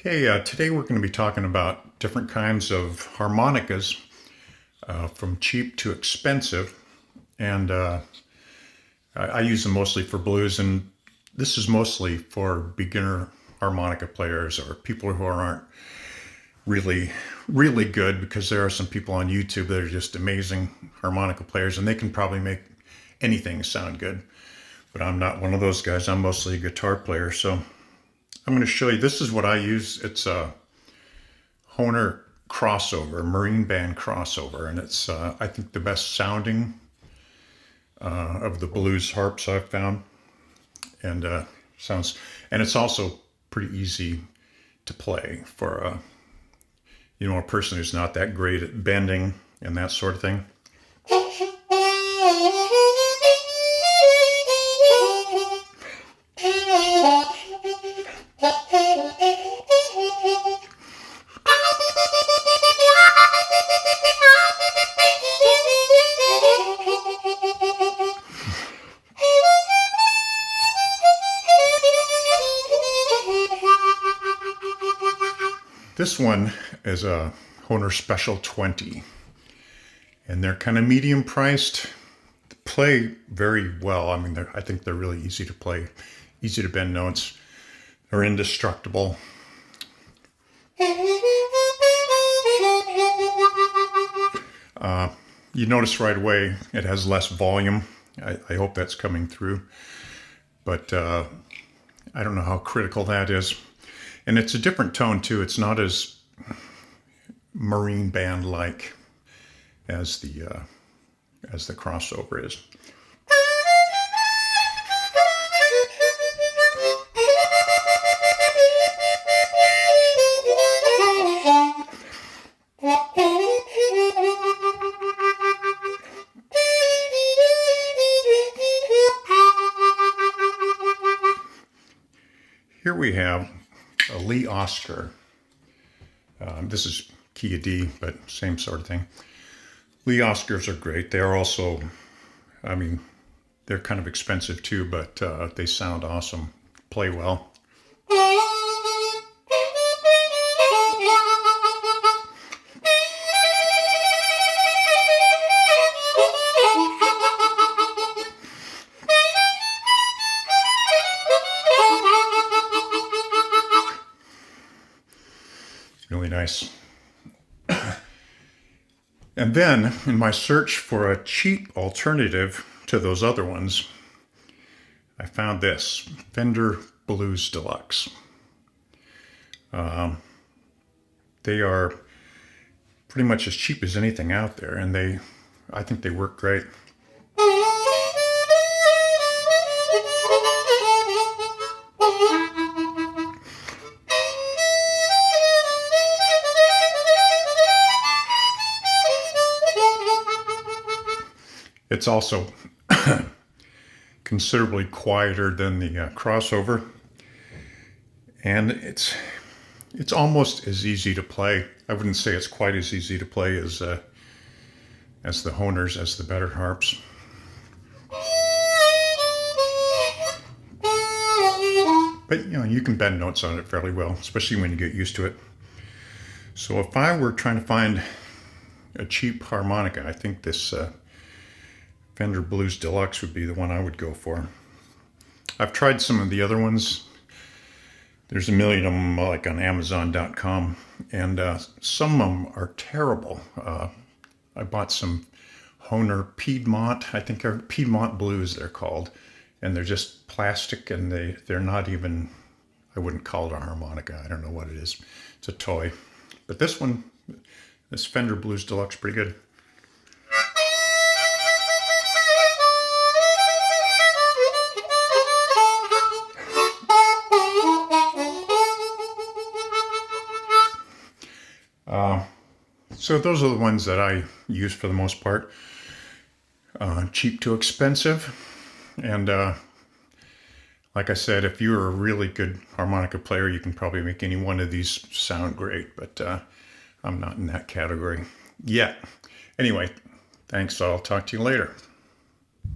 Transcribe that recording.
Okay, today we're going to be talking about different kinds of harmonicas, from cheap to expensive, and I use them mostly for blues, and this is mostly for beginner harmonica players or people who aren't really good, because there are some people on YouTube that are just amazing harmonica players, and they can probably make anything sound good. But I'm not one of those guys. I'm mostly a guitar player, so I'm going to show you. This is what I use. It's a Hohner crossover, Marine Band crossover, and it's I think the best sounding of the blues harps I've found, and and it's also pretty easy to play for a person who's not that great at bending and that sort of thing. This one is a Hohner Special 20, and they're kind of medium priced. They play very well. I mean, I think they're really easy to play, easy to bend notes. They're indestructible. You notice right away it has less volume. I hope that's coming through, but I don't know how critical that is. And it's a different tone too. It's not as Marine Band-like as the crossover is. Here we have a Lee Oskar. This is key of D, but same sort of thing. Lee Oskars are great. They're also, I mean, they're kind of expensive too, but they sound awesome, play well. Really nice. And then, in my search for a cheap alternative to those other ones, I found this Fender Blues Deluxe. They are pretty much as cheap as anything out there, and I think they work great. It's also considerably quieter than the crossover, and it's almost as easy to play. I wouldn't say it's quite as easy to play as the Hohners, as the better harps. But you can bend notes on it fairly well, especially when you get used to it. So if I were trying to find a cheap harmonica, I think this Fender Blues Deluxe would be the one I would go for. I've tried some of the other ones. There's a million of them, like on Amazon.com, and some of them are terrible. I bought some Hohner Piedmont, I think they're Piedmont Blues they're called, and they're just plastic, and they're not even, I wouldn't call it a harmonica. I don't know what it is. It's a toy. But this Fender Blues Deluxe, pretty good. So those are the ones that I use for the most part. Cheap to expensive. And like I said, if you're a really good harmonica player, you can probably make any one of these sound great. But I'm not in that category yet. Anyway, thanks. I'll talk to you later.